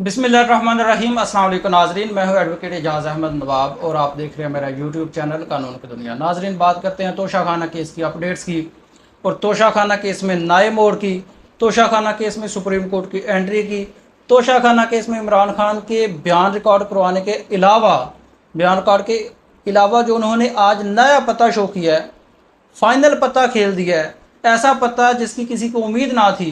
बिस्मिल्लाहिर्रहमानिर्रहीम। अस्सलाम वालेकुम नाजरीन, मैं हूं एडवोकेट एजाज़ अहमद नवाब और आप देख रहे हैं मेरा यूट्यूब चैनल कानून की दुनिया। नाजरीन, बात करते हैं तोशाखाना केस की अपडेट्स की और तोशाखाना केस में नए मोड़ की, तोशाखाना केस में सुप्रीम कोर्ट की एंट्री की, तोशाखाना केस में इमरान खान के बयान रिकॉर्ड करवाने के अलावा जो उन्होंने आज नया पता शो किया है, फाइनल पता खेल दिया है, ऐसा पता जिसकी किसी को उम्मीद ना थी,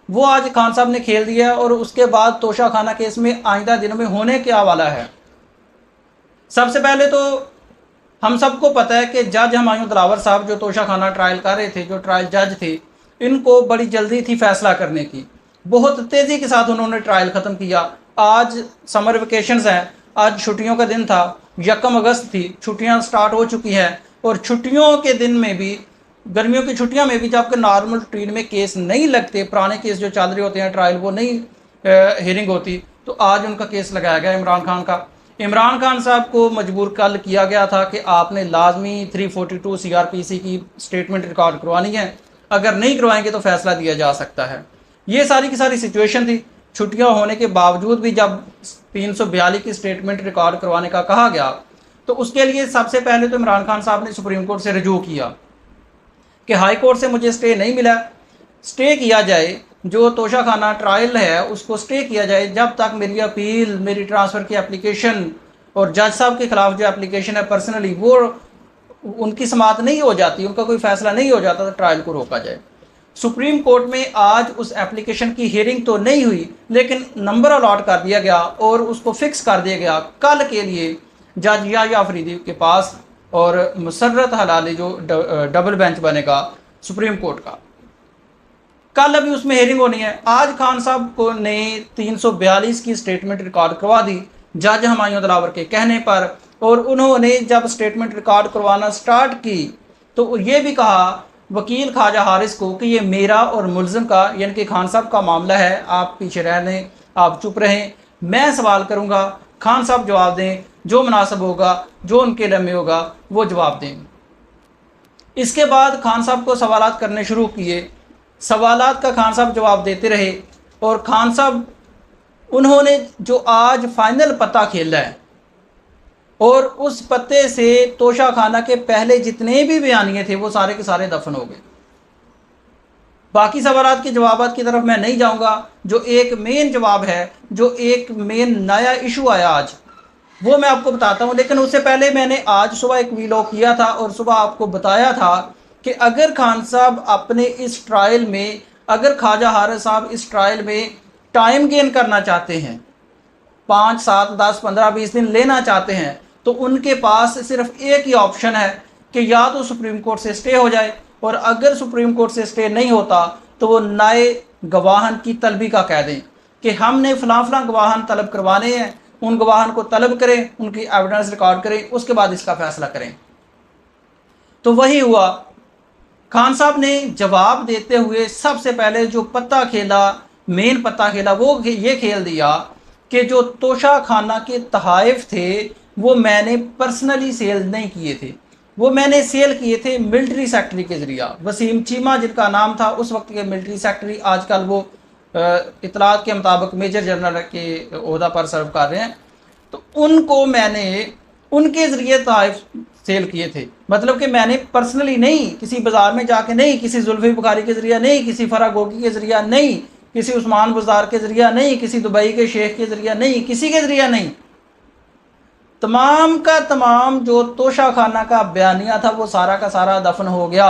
वो आज खान साहब ने खेल दिया है। और उसके बाद तोशाखाना केस में आइंदा दिनों में होने क्या वाला है। सबसे पहले तो हम सबको पता है कि जज हुमायूं दिलावर साहब जो तोशाखाना ट्रायल कर रहे थे, जो ट्रायल जज थे, इनको बड़ी जल्दी थी फैसला करने की। बहुत तेज़ी के साथ उन्होंने ट्रायल ख़त्म किया। आज समर वेकेशंस हैं, आज छुट्टियों का दिन था, 1 अगस्त थी, छुट्टियां स्टार्ट हो चुकी हैं। और छुट्टियों के दिन में भी, गर्मियों की छुट्टियां में भी जबकि नॉर्मल रूटीन में केस नहीं लगते, पुराने केस जो चल रहे होते हैं ट्रायल, वो नहीं हियरिंग होती, तो आज उनका केस लगाया गया इमरान खान का। इमरान खान साहब को मजबूर कल किया गया था कि आपने लाजमी 342 CRPC की स्टेटमेंट रिकॉर्ड करवानी है, अगर नहीं करवाएंगे तो फैसला दिया जा सकता है। ये सारी की सारी सिचुएशन थी। छुट्टियां होने के बावजूद भी जब 342 की स्टेटमेंट रिकॉर्ड करवाने का कहा गया, तो उसके लिए सबसे पहले तो इमरान खान साहब ने सुप्रीम कोर्ट से रजू किया कि हाई कोर्ट से मुझे स्टे नहीं मिला, स्टे किया जाए, जो तोशाखाना ट्रायल है उसको स्टे किया जाए जब तक मेरी अपील, मेरी ट्रांसफ़र की एप्लीकेशन और जज साहब के ख़िलाफ़ जो एप्लीकेशन है पर्सनली, वो उनकी समाअत नहीं हो जाती, उनका कोई फ़ैसला नहीं हो जाता, तो ट्रायल को रोका जाए। सुप्रीम कोर्ट में आज उस एप्लीकेशन की हियरिंग तो नहीं हुई, लेकिन नंबर अलॉट कर दिया गया और उसको फिक्स कर दिया गया कल के लिए जज याह्या अफरीदी के पास और मुसर्रत हलाली जो डबल बेंच बनेगा सुप्रीम कोर्ट का, कल अभी उसमें हेयरिंग होनी है। आज खान साहब को ने 342 की स्टेटमेंट रिकॉर्ड करवा दी जज हुमायूं दिलावर के कहने पर, और उन्होंने जब स्टेटमेंट रिकॉर्ड करवाना स्टार्ट की तो ये भी कहा वकील ख्वाजा हारिस को कि ये मेरा और मुलजिम का यानी कि खान साहब का मामला है, आप पीछे रहने, आप चुप रहें, मैं सवाल करूँगा, खान साहब जवाब दें, जो मुनासिब होगा, जो उनके लम्हे होगा वो जवाब दें। इसके बाद खान साहब को सवालात करने शुरू किए, सवालात का खान साहब जवाब देते रहे। और खान साहब उन्होंने जो आज फाइनल पता खेला है, और उस पते से तोशाखाना के पहले जितने भी बयानिए थे वो सारे के सारे दफन हो गए। बाकी सवालात के जवाबात की तरफ मैं नहीं जाऊंगा। जो एक मेन जवाब है, जो एक मेन नया इशू आया आज, वो मैं आपको बताता हूँ। लेकिन उससे पहले मैंने आज सुबह एक वीलॉग किया था और सुबह आपको बताया था कि अगर खान साहब अपने इस ट्रायल में, अगर ख्वाजा हारिस साहब इस ट्रायल में टाइम गेन करना चाहते हैं, 5, 7, 10, 15, 20 दिन लेना चाहते हैं, तो उनके पास सिर्फ एक ही ऑप्शन है कि या तो सुप्रीम कोर्ट से स्टे हो जाए, और अगर सुप्रीम कोर्ट से स्टे नहीं होता तो वो नए गवाहन की तलबी का कह दें कि हमने फ़लाँ फ़लाँ गवाहन तलब करवाने हैं, उन गवाहन को तलब करें, उनकी एविडेंस रिकॉर्ड करें, उसके बाद इसका फैसला करें। तो वही हुआ। खान साहब ने जवाब देते हुए सबसे पहले जो पत्ता खेला, मेन पत्ता खेला, वो ये खेल दिया कि जो तोशाखाना के तहाइफ थे वो मैंने पर्सनली सेल नहीं किए थे, वो मैंने सेल किए थे मिलिट्री सेक्रेटरी के ज़रिया। वसीम चीमा जिनका नाम था उस वक्त के मिलिट्री सेक्रेटरी, आजकल वो इतलात के मुताबिक मेजर जनरल के ओहदा पर सर्व कर रहे हैं। तो उनको मैंने उनके ज़रिए तहाइफ सेल किए थे, मतलब कि मैंने पर्सनली नहीं, किसी बाज़ार में जाके नहीं, किसी जुल्फ़ी बुखारी के ज़रिया नहीं, किसी फरा गोगी के ज़रिया नहीं, किसी उस्मान बाज़ार के ज़रिया नहीं, किसी दुबई के शेख के ज़रिया नहीं, किसी के ज़रिया नहीं, तमाम का तमाम जो तोशाखाना का बयानिया था वो सारा का सारा दफन हो गया।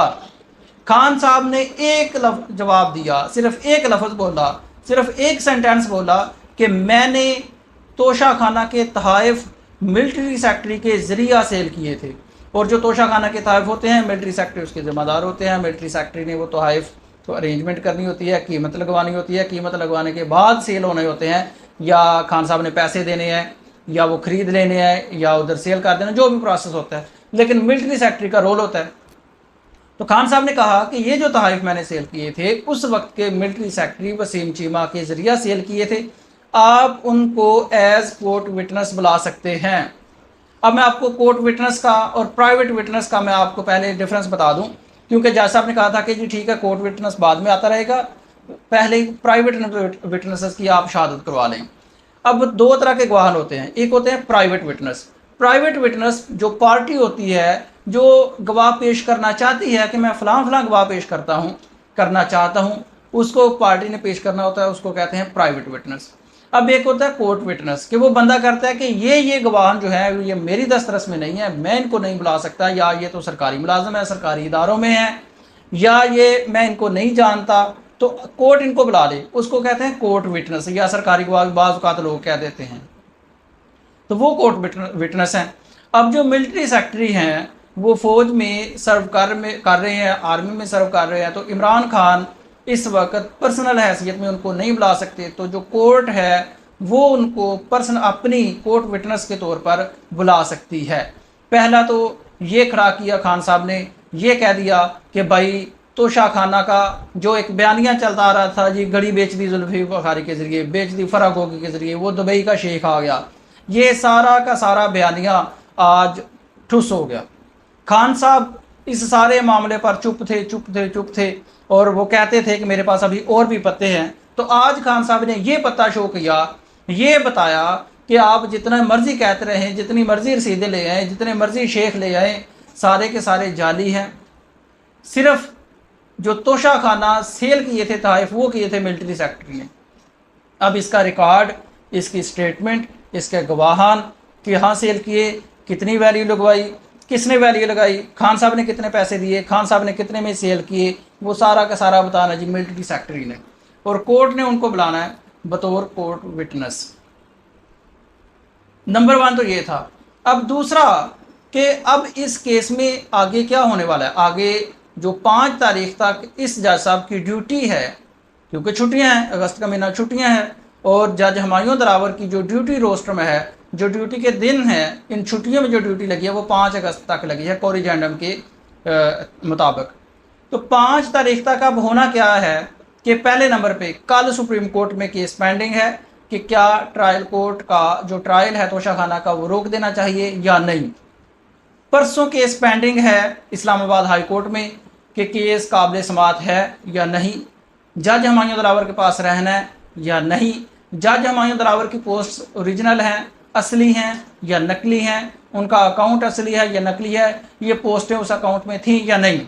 खान साहब ने एक जवाब दिया, सिर्फ एक लफ्ज़ बोला, सिर्फ एक सेंटेंस बोला कि मैंने तोशाखाना के तहाइफ मिलिट्री सेक्रेटरी के ज़रिया सेल किए थे। और जो तोशाखाना के तहाइफ होते हैं, मिलिट्री सेक्रेटरी उसके ज़िम्मेदार होते हैं। मिलिट्री सेक्रेटरी ने वो तहाइफ तो अरेंजमेंट करनी होती है, कीमत लगवानी होती है, कीमत लगवाने के बाद सेल होने होते हैं, या खान साहब ने पैसे देने हैं, या वो ख़रीद लेने हैं, या उधर सेल कर देना, जो भी प्रोसेस होता है, लेकिन मिलिट्री सेक्रेटरी का रोल होता है। तो खान साहब ने कहा कि ये जो तहाइफ मैंने सेल किए थे उस वक्त के मिलिट्री सेक्रेटरी वसीम चीमा के ज़रिया सेल किए थे, आप उनको एज कोर्ट विटनेस बुला सकते हैं। अब मैं आपको कोर्ट विटनेस का और प्राइवेट विटनेस का मैं आपको पहले डिफरेंस बता दूं, क्योंकि जैसा आपने कहा था कि जी ठीक है कोर्ट विटनेस बाद में आता रहेगा, पहले प्राइवेट विटनेसेस की आप शहादत करवा लें। अब दो तरह के गवाह होते हैं, एक होते हैं प्राइवेट विटनेस। प्राइवेट विटनेस जो पार्टी होती है, जो गवाह पेश करना चाहती है कि मैं फ़लाँ फ़लाँ गवाह पेश करना चाहता हूँ, उसको पार्टी ने पेश करना होता है, उसको कहते हैं प्राइवेट विटनेस। अब एक होता है कोर्ट विटनेस, कि वो बंदा करता है कि ये गवाह जो है ये मेरी दस्तरस में नहीं है, मैं इनको नहीं बुला सकता, या ये तो सरकारी मुलाजम है, सरकारी इदारों में है, या ये मैं इनको नहीं जानता, तो कोर्ट इनको बुला ले, उसको कहते हैं कोर्ट विटनेस, या सरकारी गवाह बाज़ औक़ात लोग कह देते हैं, तो वो कोर्ट विटनेस हैं। अब जो मिलिट्री सेक्रेटरी हैं वो फ़ौज में सर्व कर रहे हैं, आर्मी में सर्व कर रहे हैं, तो इमरान खान इस वक्त पर्सनल हैसियत में उनको नहीं बुला सकते, तो जो कोर्ट है वो उनको अपनी कोर्ट विटनेस के तौर पर बुला सकती है। पहला तो ये खड़ा किया खान साहब ने, ये कह दिया कि भाई तोशा खाना का जो एक बयानिया चलता आ रहा था, जी घड़ी बेच दी जुल्फी बुखारी के ज़रिए, बेच दी फराह गोगी के ज़रिए, वो दुबई का शेख आ गया, ये सारा का सारा बयानिया आज ठुस हो गया। खान साहब इस सारे मामले पर चुप थे और वो कहते थे कि मेरे पास अभी और भी पत्ते हैं। तो आज खान साहब ने ये पत्ता शो किया, ये बताया कि आप जितना मर्जी कहते रहे, जितनी मर्जी रसीदें ले आए, जितने मर्जी शेख ले आए, सारे के सारे जाली हैं। सिर्फ जो तोशा खाना सेल किए थे तहफ़, वो किए थे मिलिट्री सेक्रेटरी ने। अब इसका रिकॉर्ड, इसकी स्टेटमेंट, इसके गवाहान कि हाँ सेल किए, कितनी वैल्यू लगवाई, किसने वैल्यू लगाई, खान साहब ने कितने पैसे दिए, खान साहब ने कितने में सेल किए, वो सारा का सारा बताना जी मिलिट्री सेक्रेटरी ने, और कोर्ट ने उनको बुलाना है बतौर कोर्ट विटनेस। नंबर 1 तो ये था। अब दूसरा कि अब इस केस में आगे क्या होने वाला है। आगे जो 5 तारीख तक इस जज साहब की ड्यूटी है, क्योंकि छुट्टियां हैं, अगस्त का महीना छुट्टियां हैं, और जज हुमायूं दिलावर की जो ड्यूटी रोस्टर में है, जो ड्यूटी के दिन है, इन छुट्टियों में जो ड्यूटी लगी है वो 5 अगस्त तक लगी है कोरिजेंडम के मुताबिक। तो 5 तारीख तक अब होना क्या है कि पहले नंबर पे कल सुप्रीम कोर्ट में केस पेंडिंग है कि क्या ट्रायल कोर्ट का जो ट्रायल है तोशा खाना का वो रोक देना चाहिए या नहीं। परसों केस पेंडिंग है इस्लामाबाद हाई कोर्ट में कि केस काबिल समाअत है या नहीं, जज हुमायूं दिलावर के पास रहना है या नहीं, जज हुमायूं दिलावर की पोस्ट ओरिजिनल हैं, असली हैं या नकली हैं, उनका अकाउंट असली है या नकली है, ये पोस्टें उस अकाउंट में थी या नहीं,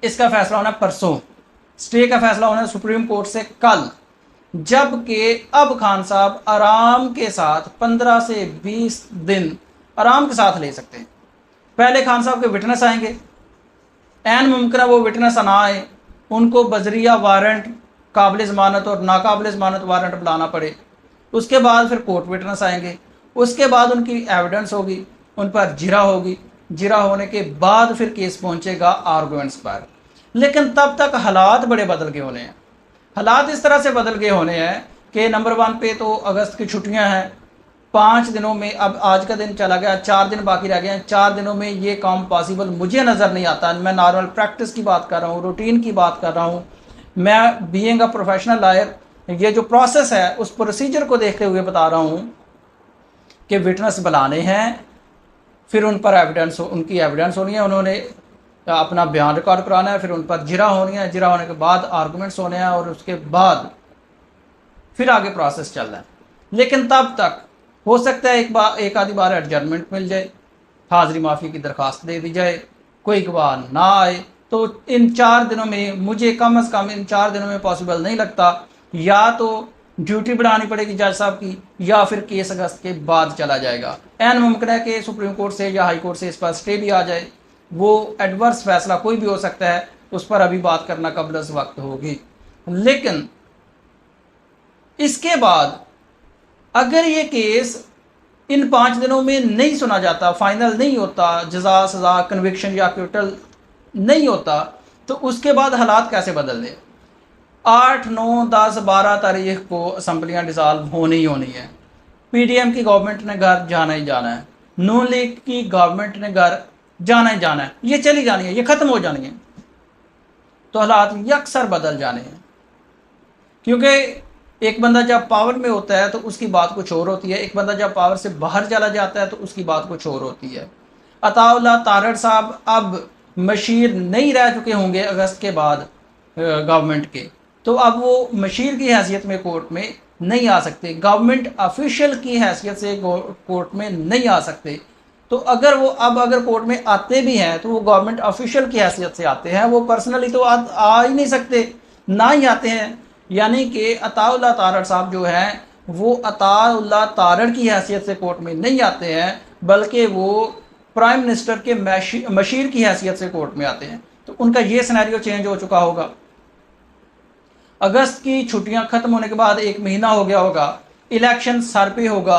इसका फैसला होना परसों। स्टे का फैसला होना सुप्रीम कोर्ट से कल, जबकि अब खान साहब आराम के साथ 15 से 20 दिन आराम के साथ ले सकते हैं। पहले खान साहब के विटनेस आएंगे, ऐन मुमकिन है वो विटनेस ना आए, उनको बजरिया वारंट, काबिल ज़मानत और नाकाबिल ज़मानत वारंट बुलाना पड़े। उसके बाद फिर कोर्ट विटनेस आएंगे, उसके बाद उनकी एविडेंस होगी, उन पर जिरा होगी, जिरा होने के बाद फिर केस पहुंचेगा आर्गुमेंट्स पर। लेकिन तब तक हालात बड़े बदल गए होने हैं। हालात इस तरह से बदल गए होने हैं कि नंबर 1 पे तो अगस्त की छुट्टियां हैं, 5 दिनों में, अब आज का दिन चला गया, 4 दिन बाकी रह गए हैं, 4 दिनों में ये काम पॉसिबल मुझे नज़र नहीं आता। मैं नॉर्मल प्रैक्टिस की बात कर रहा हूँ, रूटीन की बात कर रहा हूँ, मैं बीइंग अ प्रोफेशनल लॉयर ये जो प्रोसेस है उस प्रोसीजर को देखते हुए बता रहा हूँ कि विटनेस बुलाने हैं, फिर उन पर एविडेंस, उनकी एविडेंस होनी है, उन्होंने अपना बयान रिकॉर्ड कराना है, फिर उन पर जिरा होनी है, जिरा होने के बाद आर्गूमेंट्स होने हैं, और उसके बाद फिर आगे प्रोसेस चल रहा है। लेकिन तब तक हो सकता है एक आधी बार एडजर्नमेंट मिल जाए, हाजिरी माफ़ी की दरख्वास्त दे दी जाए, कोई गवाह ना आए, तो इन 4 दिनों में मुझे कम अज़ कम इन 4 दिनों में पॉसिबल नहीं लगता। या तो ड्यूटी बढ़ानी पड़ेगी जज साहब की, या फिर केस अगस्त के बाद चला जाएगा। ऐन मुमकिन है कि सुप्रीम कोर्ट से या हाई कोर्ट से इस पर स्टे भी आ जाए, वो एडवर्स फैसला कोई भी हो सकता है, उस पर अभी बात करना कबल अज़ वक्त होगी। लेकिन इसके बाद अगर ये केस इन 5 दिनों में नहीं सुना जाता, फाइनल नहीं होता, जजा सज़ा कन्विक्शन या क्विटल नहीं होता, तो उसके बाद हालात कैसे बदल दें। 8, 9, 10, 12 तारीख को असम्बलियाँ डिज़ाल्व होनी ही होनी है। PDM की गवर्नमेंट ने घर जाना ही जाना है, नून लीग की गवर्नमेंट ने घर जाना ही जाना है, ये चली जानी है, ये ख़त्म हो जानी है। तो हालात यकसर बदल जाने हैं, क्योंकि एक बंदा जब पावर में होता है तो उसकी बात कुछ और होती है, एक बंदा जब पावर से बाहर चला जाता है तो उसकी बात कुछ और होती है। अताउल्लाह तारड़ साहब अब मशीर नहीं रह चुके होंगे अगस्त के बाद गवर्नमेंट के, तो अब वो मशीर की हैसियत में कोर्ट में नहीं आ सकते, गवर्नमेंट ऑफिशियल की हैसियत से कोर्ट में नहीं आ सकते। तो अगर कोर्ट में आते भी हैं तो वो गवर्नमेंट ऑफिशियल की हैसियत से आते हैं, वो पर्सनली तो आ ही नहीं सकते, ना ही आते हैं। यानी कि अताउल्लाह तारड़ साहब जो हैं वो अताउल्लाह तारड़ की हैसियत से कोर्ट में नहीं आते हैं, बल्कि वो प्राइम मिनिस्टर के मशीर की हैसियत से कोर्ट में आते हैं। तो उनका ये सिनेरियो चेंज हो चुका होगा। अगस्त की छुट्टियां खत्म होने के बाद 1 महीना हो गया होगा, इलेक्शन सर पे होगा,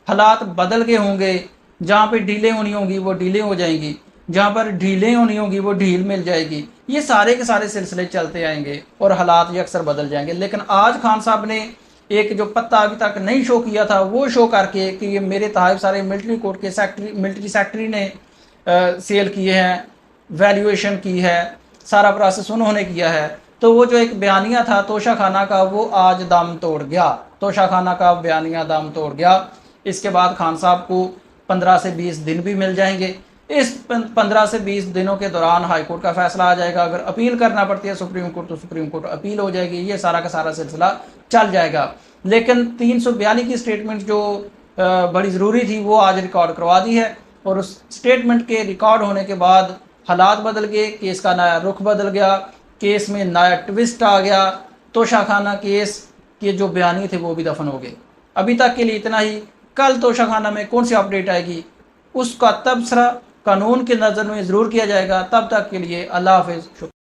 हालात बदल गए होंगे, जहाँ पे डीले होनी होंगी वो डीले हो जाएंगी, जहाँ पर ढीलें होनी होगी वो ढील मिल जाएगी। ये सारे के सारे सिलसिले चलते आएंगे और हालात ये अक्सर बदल जाएंगे। लेकिन आज खान साहब ने एक जो पत्ता अभी तक नहीं शो किया था वो शो करके कि ये मेरे तहत सारे मिलिट्री कोर्ट के मिलिट्री सेक्रेटरी ने सेल किए हैं, वैल्यूएशन की है, सारा प्रोसेस उन्होंने किया है। तो वो जो एक बयानिया था तोशा खाना का वो आज दम तोड़ गया, तोशा खाना का बयानिया दम तोड़ गया। इसके बाद खान साहब को 15 से 20 दिन भी मिल जाएंगे। इस 15 से 20 दिनों के दौरान हाई कोर्ट का फैसला आ जाएगा। अगर अपील करना पड़ती है सुप्रीम कोर्ट तो सुप्रीम कोर्ट अपील हो जाएगी, ये सारा का सारा सिलसिला चल जाएगा। लेकिन 342 की स्टेटमेंट जो बड़ी ज़रूरी थी वो आज रिकॉर्ड करवा दी है, और उस स्टेटमेंट के रिकॉर्ड होने के बाद हालात बदल गए, केस का नया रुख बदल गया, केस में नया ट्विस्ट आ गया। तोशा खाना केस के जो बयानी थे वो भी दफन हो गए। अभी तक के लिए इतना ही। कल तोशा खाना में कौन सी अपडेट आएगी उसका तबसरा कानून के नज़र में ज़रूर किया जाएगा। तब तक के लिए अल्लाह हाफिज़।